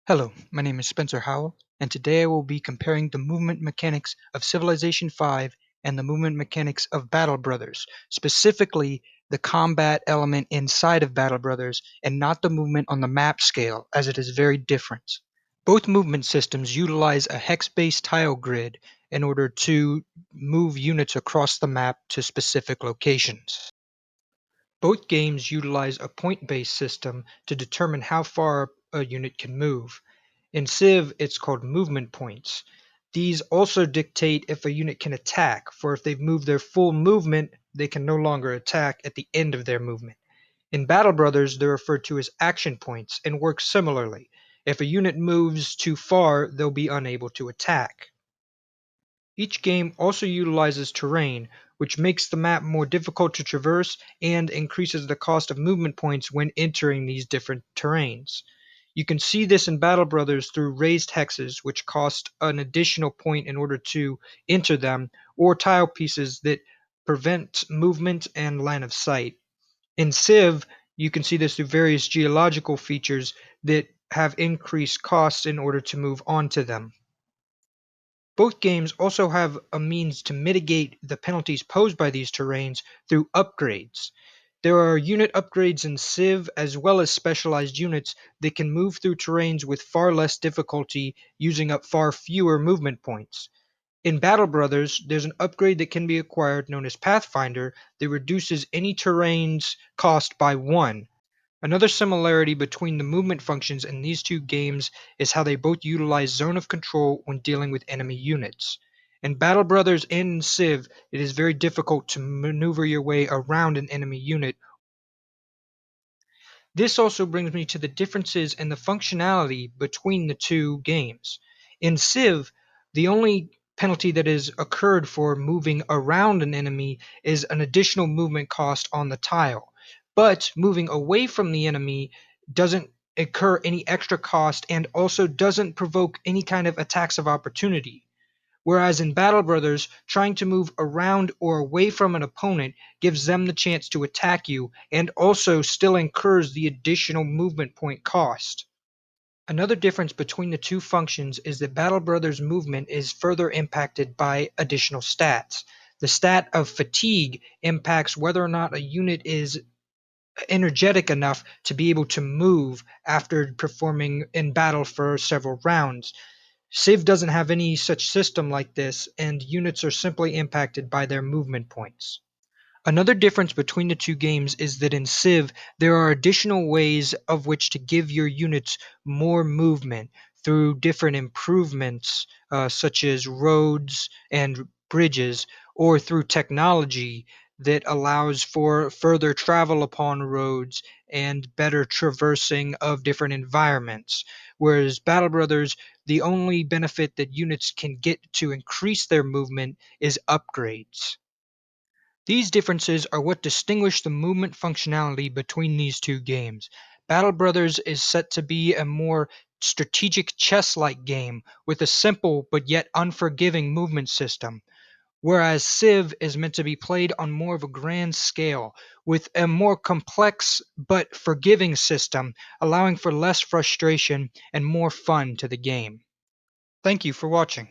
Hello, my name is Spencer Howell, and today I will be comparing the movement mechanics of Civilization V and the movement mechanics of Battle Brothers, specifically the combat element inside of Battle Brothers and not the movement on the map scale, as it is very different. Both movement systems utilize a hex-based tile grid in order to move units across the map to specific locations. Both games utilize a point-based system to determine how far a unit can move. In Civ, it's called movement points. These also dictate if a unit can attack, for if they've moved their full movement, they can no longer attack at the end of their movement. In Battle Brothers, they're referred to as action points and work similarly. If a unit moves too far, they'll be unable to attack. Each game also utilizes terrain, which makes the map more difficult to traverse and increases the cost of movement points when entering these different terrains. You can see this in Battle Brothers through raised hexes, which cost an additional point in order to enter them, or tile pieces that prevent movement and line of sight. In Civ, you can see this through various geological features that have increased costs in order to move onto them. Both games also have a means to mitigate the penalties posed by these terrains through upgrades. There are unit upgrades in Civ as well as specialized units that can move through terrains with far less difficulty using up far fewer movement points. In Battle Brothers, there's an upgrade that can be acquired known as Pathfinder that reduces any terrain's cost by 1. Another similarity between the movement functions in these two games is how they both utilize Zone of Control when dealing with enemy units. In Battle Brothers and in Civ, it is very difficult to maneuver your way around an enemy unit. This also brings me to the differences in the functionality between the two games. In Civ, the only penalty that is occurred for moving around an enemy is an additional movement cost on the tile. But moving away from the enemy doesn't incur any extra cost and also doesn't provoke any kind of attacks of opportunity. Whereas in Battle Brothers, trying to move around or away from an opponent gives them the chance to attack you and also still incurs the additional movement point cost. Another difference between the two functions is that Battle Brothers movement is further impacted by additional stats. The stat of fatigue impacts whether or not a unit is energetic enough to be able to move after performing in battle for several rounds. Civ doesn't have any such system like this, and units are simply impacted by their movement points. Another difference between the two games is that in Civ, there are additional ways of which to give your units more movement through different improvements, such as roads and bridges, or through technology that allows for further travel upon roads and better traversing of different environments. Whereas Battle Brothers, the only benefit that units can get to increase their movement is upgrades. These differences are what distinguish the movement functionality between these two games. Battle Brothers is set to be a more strategic chess-like game with a simple but yet unforgiving movement system, whereas Civ is meant to be played on more of a grand scale with a more complex but forgiving system, allowing for less frustration and more fun to the game. Thank you for watching.